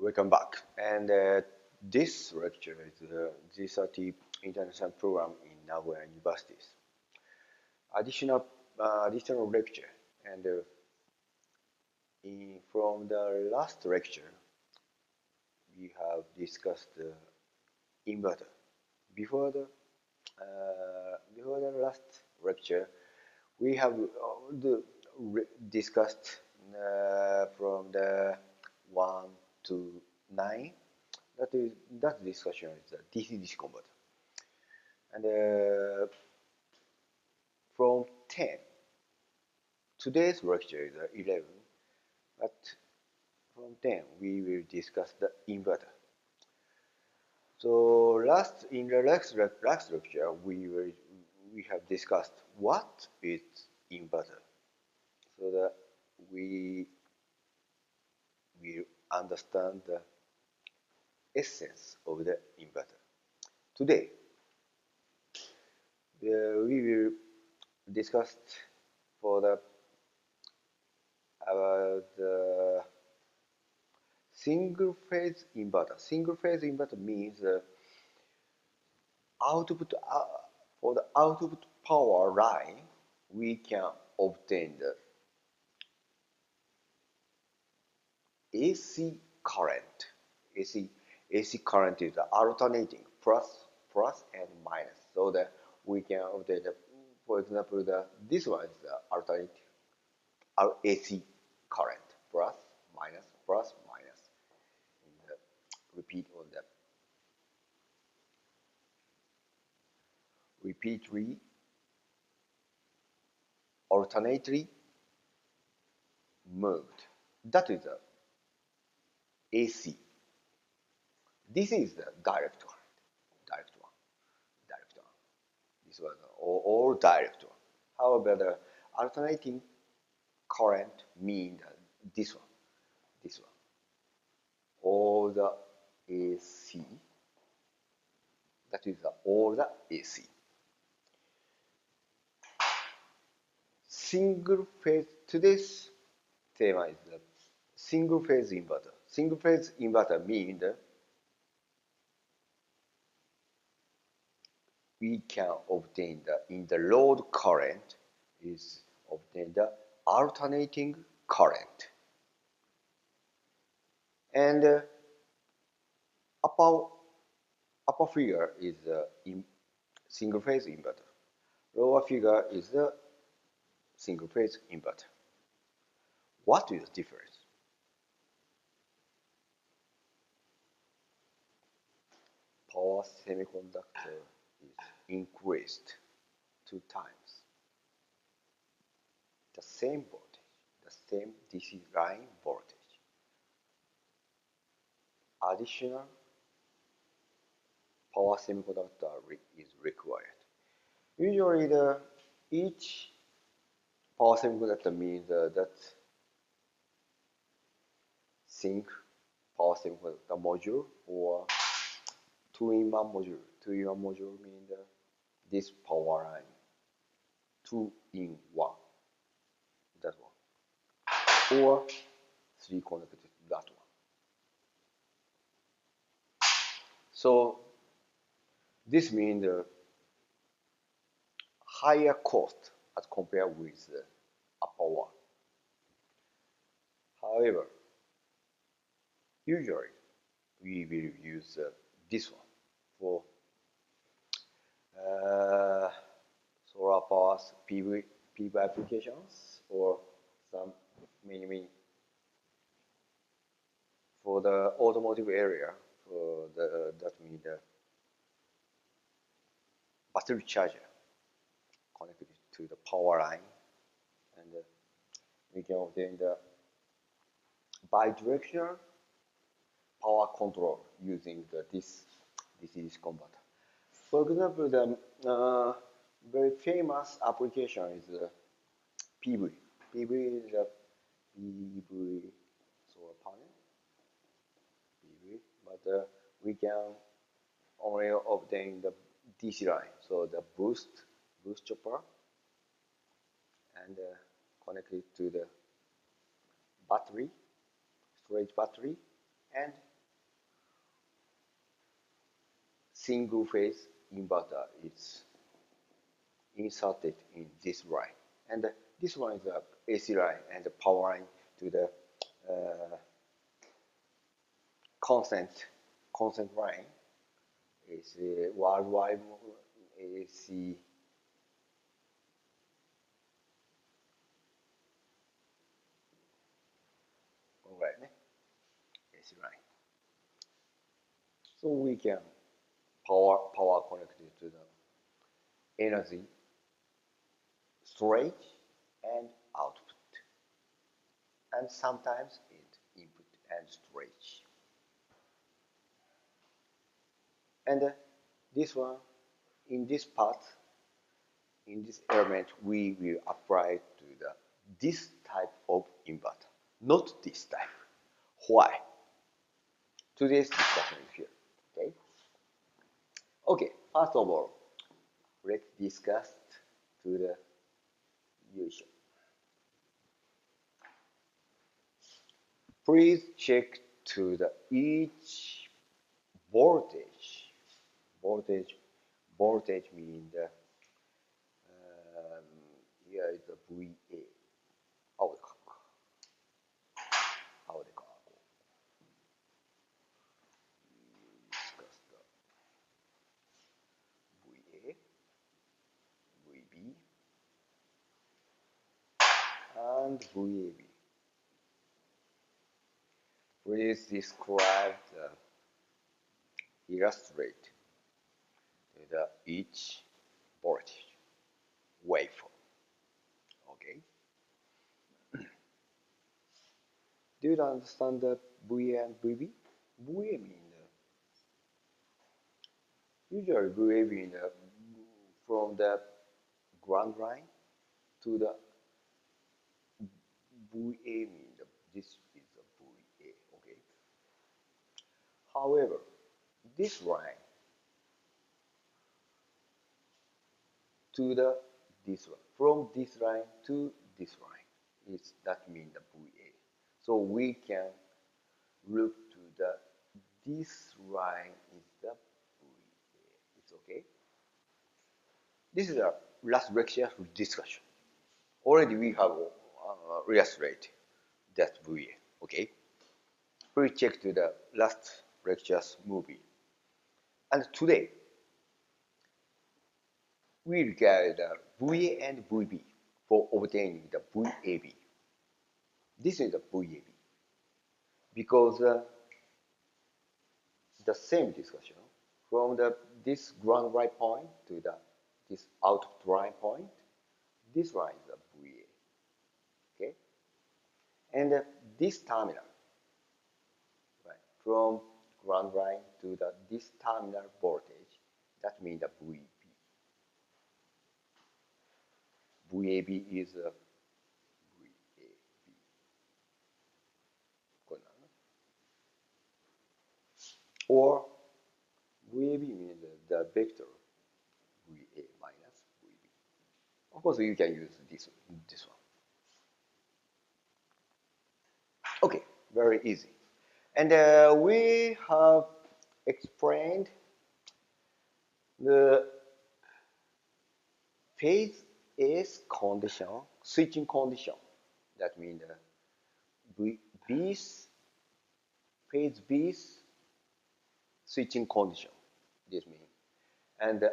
Welcome back. And this lecture is the G30 International Program in Nagoya University. Additional lecture. And from the last lecture, we have discussed the inverter. Before the last lecture, we have discussed from the 1 to 9. That discussion is the DC-DC converter. And from 10, today's lecture is 11, but from 10 we will discuss the inverter. So in the last lecture we have discussed what is inverter, so that we will understand the essence of the inverter. Today we will discuss about the single phase inverter. Single phase inverter means for the output power line we can obtain the AC current. AC current is alternating plus and minus, so that we can obtain for example, this one is the alternating AC current, plus minus. In the repeatedly, alternately moved. That is the AC. This is the direct one. This was all direct one. However, the alternating current means this one. All the AC. That is all the AC. Single phase. Today's theme is the single phase inverter. Single phase inverter means we can obtain in the load current is obtain the alternating current. And upper figure is the single phase inverter. Lower figure is the single phase inverter. What is the difference? Power semiconductor is increased 2 times. The same voltage, the same DC line voltage. Additional power semiconductor is required. Usually, each power semiconductor means that sync power semiconductor module or 2-in-1 module. 2-in-1 module means this power line. 2-in-1. That one. Or 3 connected to that one. So this means the higher cost as compared with the upper one. However, usually we will use this one for solar power PV applications, or some many for the automotive area. For that means the battery charger connected to the power line, and we can obtain the bidirectional power control using this converter. For example, the very famous application is PV. PV is a PV solar panel. PV, but we can only obtain the DC line, so the boost chopper, and connect it to the battery, storage battery, and single phase inverter is inserted in this line, and this one is the AC line and the power line to the constant line is worldwide AC line. AC line. So we can power connected to the energy storage and output, and sometimes it input and storage. And this one, in this part, in this element, we will apply to this type of inverter, not this type. Why? Today's discussion is here. Okay. Okay. First of all, let's discuss to the usual. Please check to the each voltage. Voltage means the here is the VA. How they call? Discuss the VA, VB, and VAB. Please describe the illustrate the each voltage waveform. Okay. Do you understand the VA and VB? VA means usually VA means from the ground line to the VA means this is the VA. Okay. However, this line to this one, from this line to this line, that means the VA. So we can look to this line is the VA. It's okay. This is our last lecture discussion. Already we have illustrated that VA. Okay. Please check to the last lecture's movie. And today we regard the VA and VB for obtaining the VAB. This is the VAB because the same discussion from this ground line point to this output line point. This line is the VA. Okay, and this terminal, right, from ground line to this terminal voltage, that means the VB. VAB is VAB. Or VAB means the vector VA minus VB. Of course, you can use this one. Okay, very easy. And we have explained the phase S condition, switching condition. That means phase B's switching condition. This means, and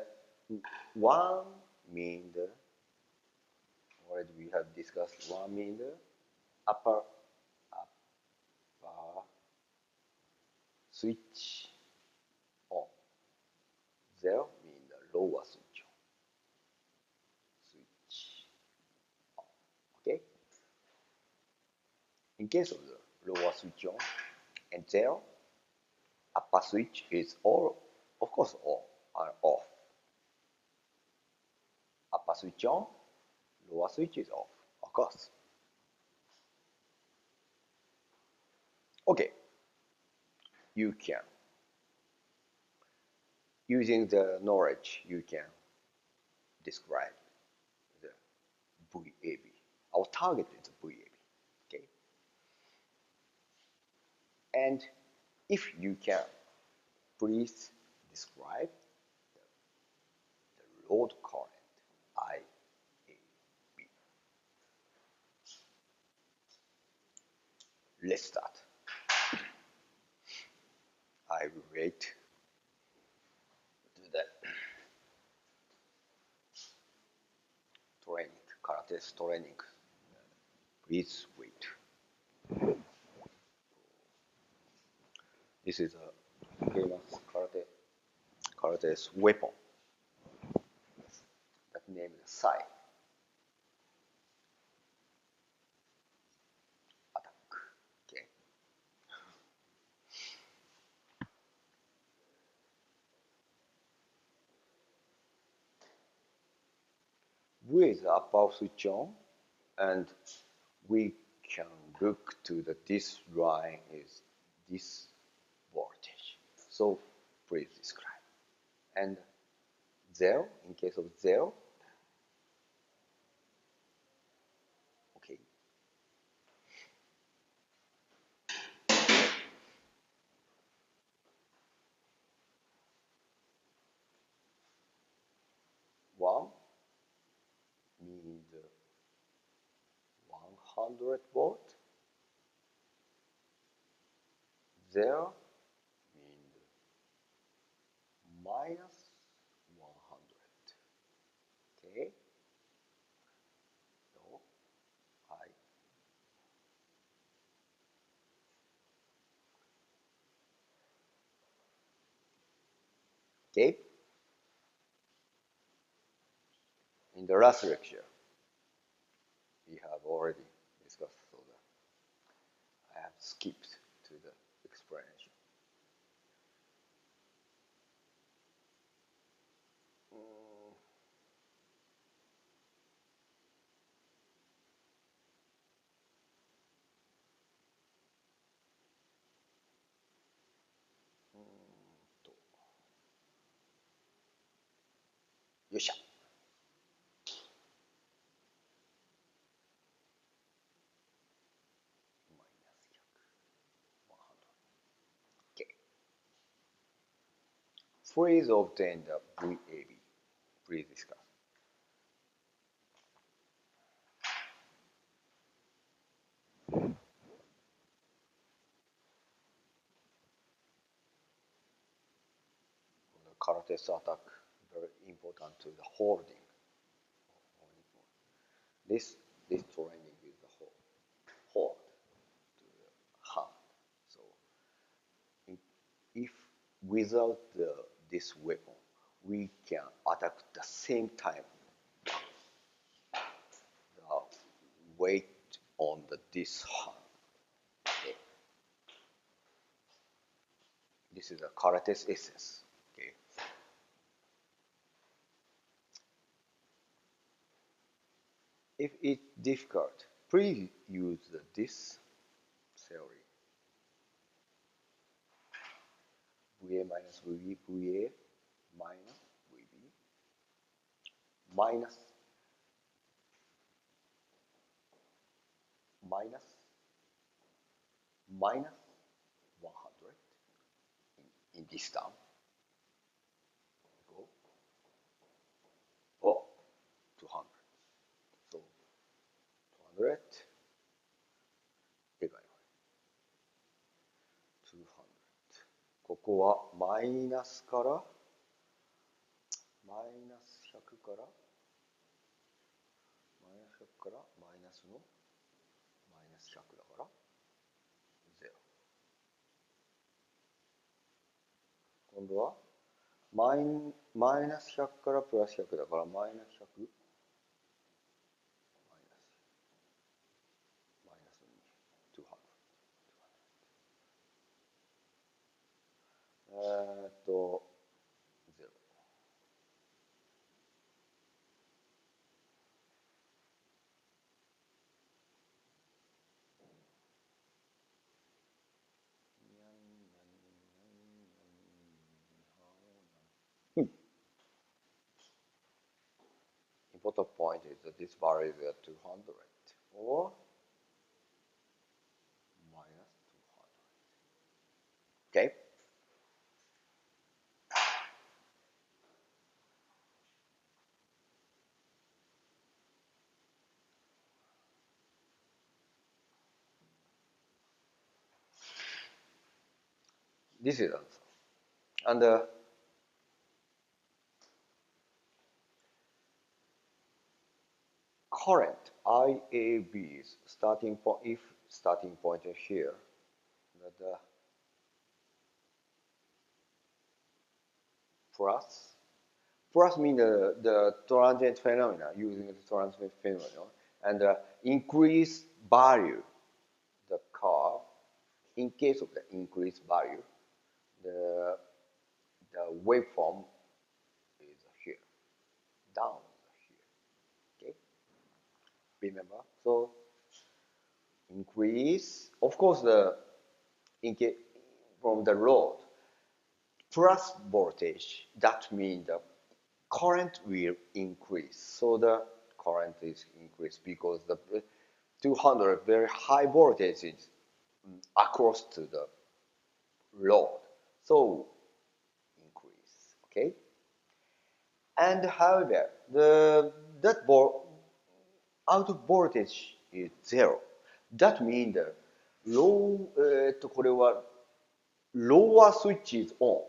one means already we have discussed. One means upper switch on. Zero means the lower switch on. Switch on. Okay. In case of the lower switch on and zero, upper switch is all, of course, all are off. Upper switch on, lower switch is off, of course. Okay, you can, using the knowledge, you can describe the VAB. Our target is the VAB. Okay, and if you can, please describe load current IAB. Let's start. I will wait to the training, karate training. Please wait. This is a famous karate's weapon. That name is Sai. Attack. Okay. With the above switch on, and we can look to this line is this voltage. So please describe. And 0, in case of 0, okay. 1 means 100 volt. 0 means minus 100. Okay. So okay. In the last lecture, we have already discussed, so that I have skipped to the explanation.よっしゃ。Okay. Please obtain the VAB. Please discuss. The karate's attack, very important to the holding. This training is the hold to the hand. So if without this weapon, we can attack the same time. The weight on this hand. Okay. This is a karate's essence. Okay. If it's difficult, please use this theory. VA minus VB, VA minus VB minus 100 in this term. Go. Oh, 200. So 200 200。ここはマイナスからマイナス100からマイナス100からマイナスのマイナス100だから0。今度はマイナス100からプラス100だからマイナス100マイナス200。0。Important point is that this value is at 200 or minus 200. Okay? This is answer. And current IAB's starting point, if starting point is here, the plus. Plus means the transient phenomena, using the transient phenomena, and increase value, the curve. In case of the increased value, the waveform is here, down here. Okay, remember. So increase, of course, the in case from the load plus voltage. That means the current will increase. So the current is increased because the 200 very high voltage is across to the load. So increase. Okay. And however, that output voltage is zero. That means theこれは lower switch is on.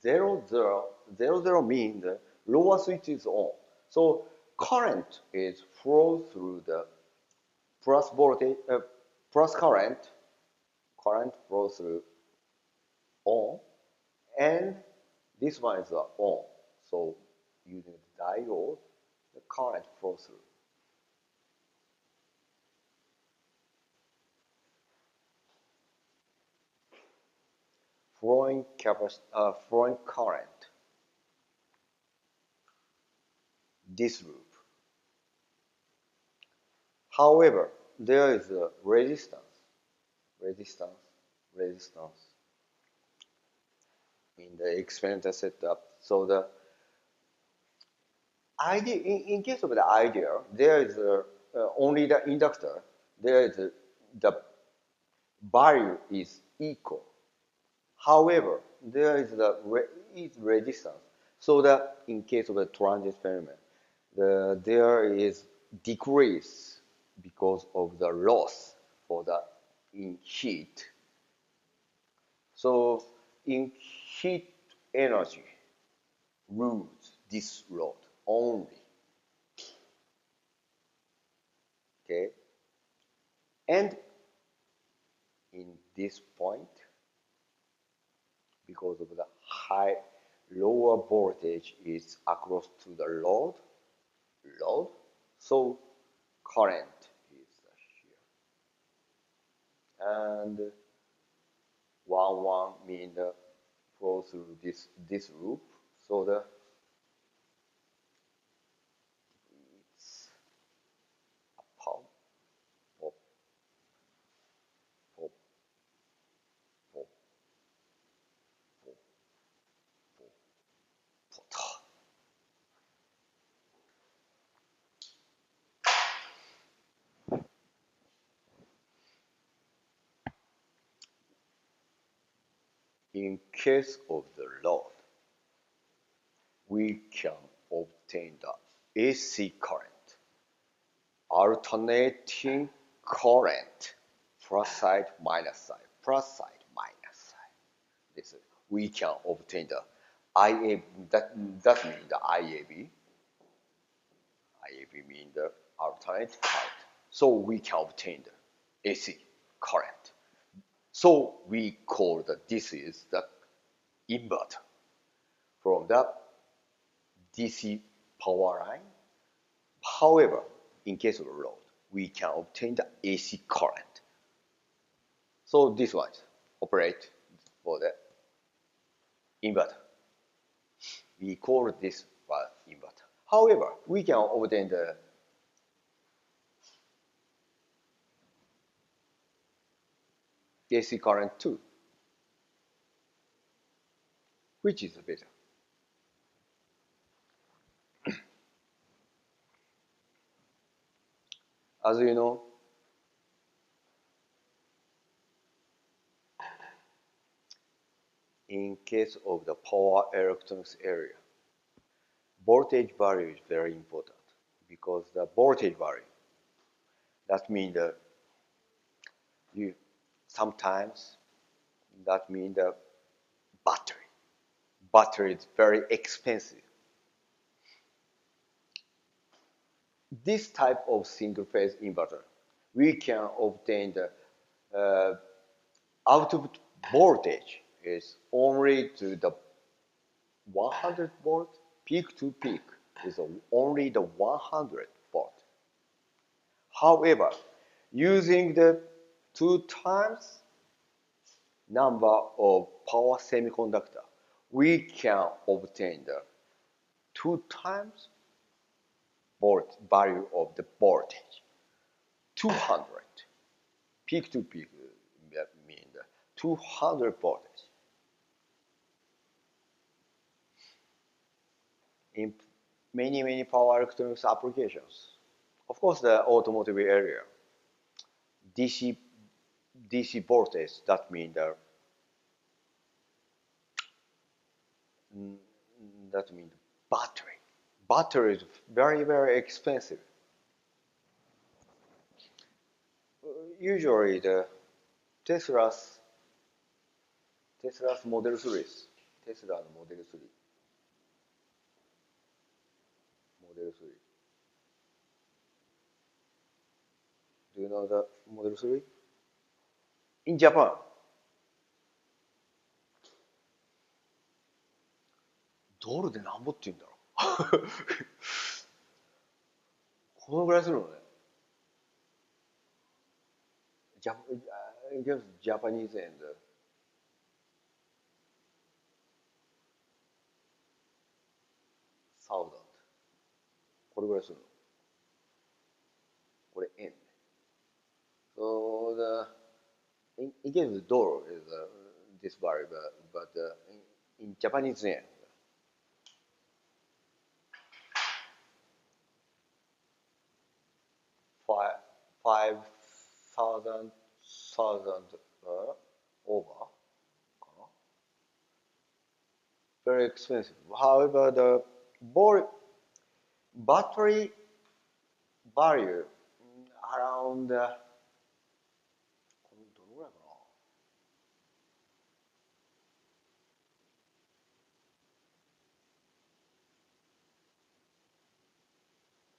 00 means the lower switch is on. So current is flow through the plus voltage, plus current flows through on, and this one is on. So using the diode, the current flows through. Flowing current, this loop. However, there is a resistance in the experimental setup. So the idea, in case of the idea, there is only the inductor. There is the value is equal. However, there is resistance. So that in case of the transient phenomenon, there is decrease because of the loss for the in heat. So in heat energy, lose this load only. Okay, and in this point, because of the lower voltage is across to the load, so current is here, and 1 means the flow through this loop, so it's a pop, pop, pop, pop, pop, pop, pop. In case of the load, we can obtain the AC current, alternating current, plus side, minus side, plus side, minus side. This we can obtain the IAB. That means the IAB. IAB means the alternate current. So we can obtain the AC current. So we call this is the inverter from the DC power line. However, in case of a load, we can obtain the AC current. So this one operate for the inverter. We call this one inverter. However, we can obtain the AC current too. Which is better? As you know, in case of the power electronics area, voltage value is very important because the voltage value, that means that sometimes That means the battery. Battery is very expensive. This type of single-phase inverter, we can obtain the output voltage is only to the 100 volt, peak to peak is only the 100 volt. However, using the 2 times number of power semiconductor, we can obtain the 2 times value of the voltage, 200. Peak to peak mean the 200 voltage. In many power electronics applications, of course, the automotive area, DC voltage, that means the battery. Battery is very expensive. Usually the Tesla's Model 3s, Tesla Model 3, Model 3. Do you know the Model 3? In Japan, ドルでなんぼって言うんだろうこのぐらいするのね。I guess Japanese and thousand. これぐらいするの。これ円ね。So in case the dollar is this value, but in Japanese yen, 5,000 over, very expensive. However, the battery value around どのぐらいかな。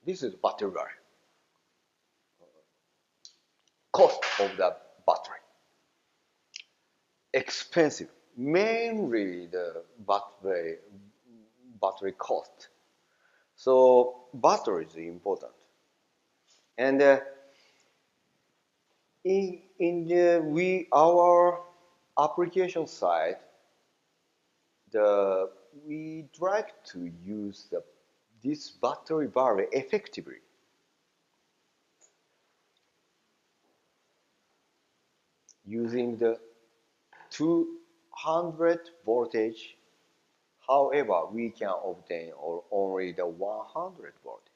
This is battery value. Cost of the battery. Expensive. Mainly the battery cost. So battery is important. And our application side, we like to use this battery very effectively. Using the 200 voltage, however, we can obtain only the 100 voltage.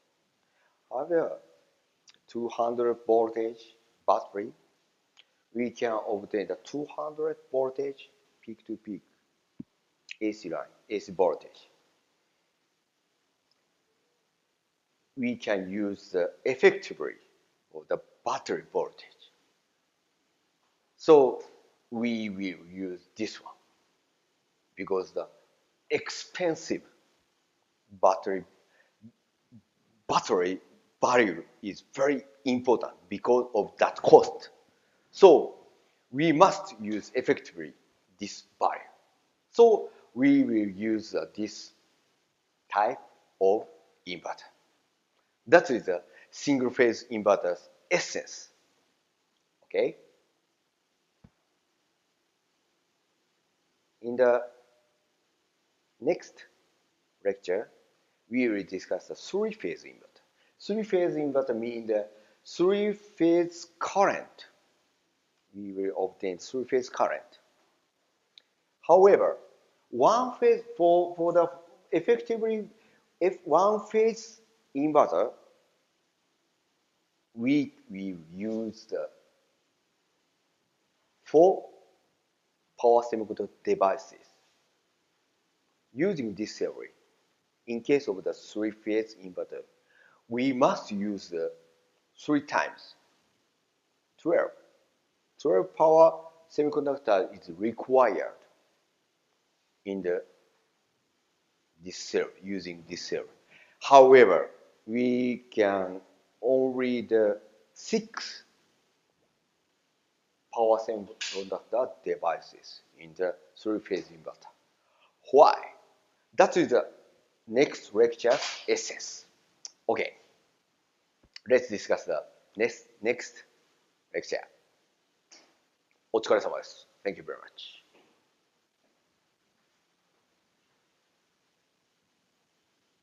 However, 200 voltage battery, we can obtain the 200 voltage peak to peak AC line, AC voltage. We can use effectively of the battery voltage. So we will use this one because the expensive battery value is very important because of that cost. So we must use effectively this value. So we will use this type of inverter. That is a single phase inverter's essence. Okay? In the next lecture, we will discuss the three-phase inverter. Three-phase inverter means the three-phase current. We will obtain three-phase current. However, one phase for the effectively, if one-phase inverter, we use the 4 power semiconductor devices. Using this theory, in case of the three-phase inverter, we must use 3 times 12 power semiconductor is required in this cell, using this cell. However, we can only the 6 power semiconductor devices in the 3-phase inverter. Why? That is the next lecture essence. Okay, let's discuss the next lecture. お疲れ様です。Thank you very much.